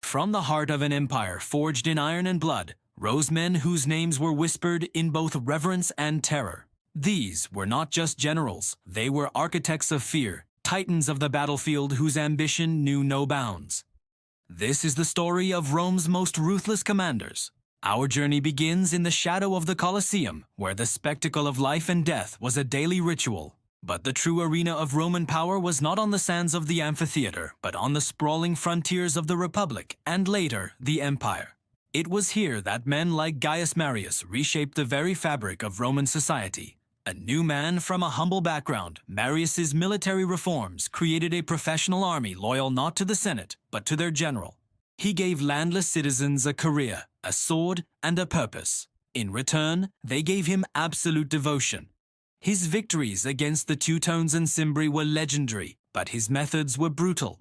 From the heart of an empire forged in iron and blood, rose men whose names were whispered in both reverence and terror. These were not just generals, they were architects of fear, titans of the battlefield whose ambition knew no bounds. This is the story of Rome's most ruthless commanders. Our journey begins in the shadow of the Colosseum, where the spectacle of life and death was a daily ritual. But the true arena of Roman power was not on the sands of the amphitheater, but on the sprawling frontiers of the Republic, and later, the Empire. It was here that men like Gaius Marius reshaped the very fabric of Roman society. A new man from a humble background, Marius's military reforms created a professional army loyal not to the Senate, but to their general. He gave landless citizens a career, a sword, and a purpose. In return, they gave him absolute devotion. His victories against the Teutones and Cimbri were legendary, but his methods were brutal.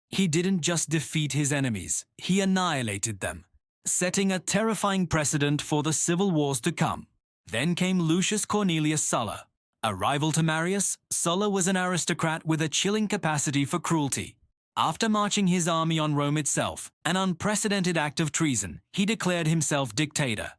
He didn't just defeat his enemies, he annihilated them, setting a terrifying precedent for the civil wars to come. Then came Lucius Cornelius Sulla. A rival to Marius, Sulla was an aristocrat with a chilling capacity for cruelty. After marching his army on Rome itself, an unprecedented act of treason, he declared himself dictator.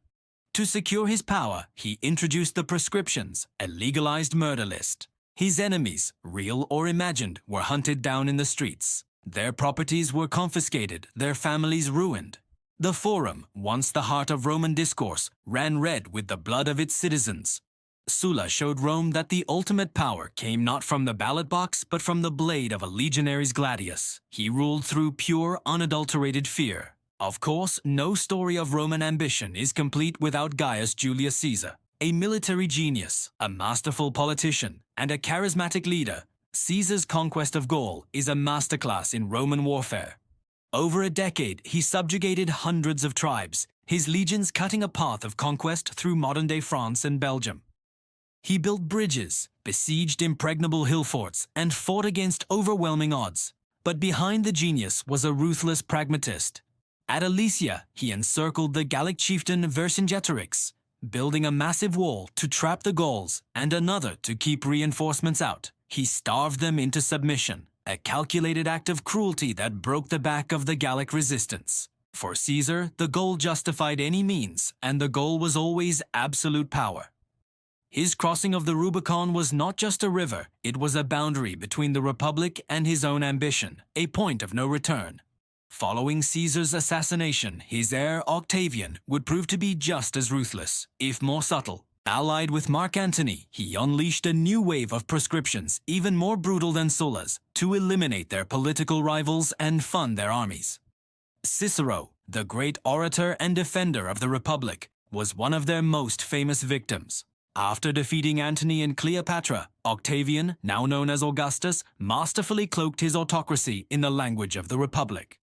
To secure his power, he introduced the proscriptions, a legalized murder list. His enemies, real or imagined, were hunted down in the streets. Their properties were confiscated, their families ruined. The Forum, once the heart of Roman discourse, ran red with the blood of its citizens. Sulla showed Rome that the ultimate power came not from the ballot box, but from the blade of a legionary's gladius. He ruled through pure, unadulterated fear. Of course, no story of Roman ambition is complete without Gaius Julius Caesar. A military genius, a masterful politician, and a charismatic leader, Caesar's conquest of Gaul is a masterclass in Roman warfare. Over a decade, he subjugated hundreds of tribes, his legions cutting a path of conquest through modern-day France and Belgium. He built bridges, besieged impregnable hill forts, and fought against overwhelming odds. But behind the genius was a ruthless pragmatist. At Alesia, he encircled the Gallic chieftain Vercingetorix, building a massive wall to trap the Gauls and another to keep reinforcements out. He starved them into submission, a calculated act of cruelty that broke the back of the Gallic resistance. For Caesar, the goal justified any means, and the goal was always absolute power. His crossing of the Rubicon was not just a river, it was a boundary between the Republic and his own ambition, a point of no return. Following Caesar's assassination, his heir Octavian would prove to be just as ruthless, if more subtle. Allied with Mark Antony, he unleashed a new wave of proscriptions, even more brutal than Sulla's, to eliminate their political rivals and fund their armies. Cicero, the great orator and defender of the Republic, was one of their most famous victims. After defeating Antony and Cleopatra, Octavian, now known as Augustus, masterfully cloaked his autocracy in the language of the Republic.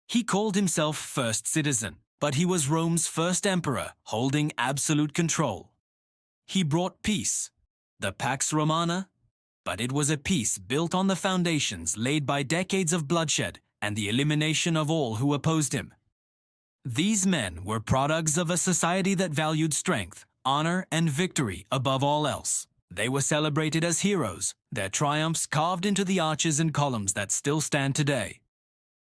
He called himself first citizen, but he was Rome's first emperor, holding absolute control. He brought peace, the Pax Romana, but it was a peace built on the foundations laid by decades of bloodshed and the elimination of all who opposed him. These men were products of a society that valued strength, honor, and victory above all else. They were celebrated as heroes, their triumphs carved into the arches and columns that still stand today.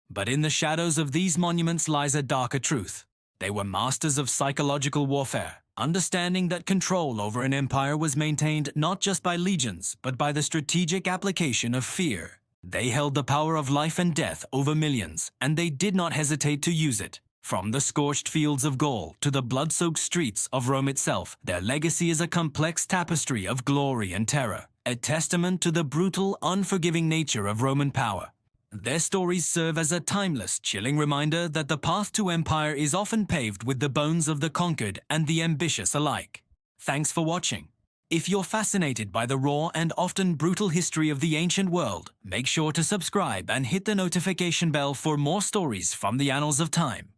But in the shadows of these monuments lies a darker truth. They were masters of psychological warfare, understanding that control over an empire was maintained not just by legions, but by the strategic application of fear. They held the power of life and death over millions, and they did not hesitate to use it. From the scorched fields of Gaul to the blood-soaked streets of Rome itself, their legacy is a complex tapestry of glory and terror, a testament to the brutal, unforgiving nature of Roman power. Their stories serve as a timeless, chilling reminder that the path to empire is often paved with the bones of the conquered and the ambitious alike. Thanks for watching. If you're fascinated by the raw and often brutal history of the ancient world, make sure to subscribe and hit the notification bell for more stories from the annals of time.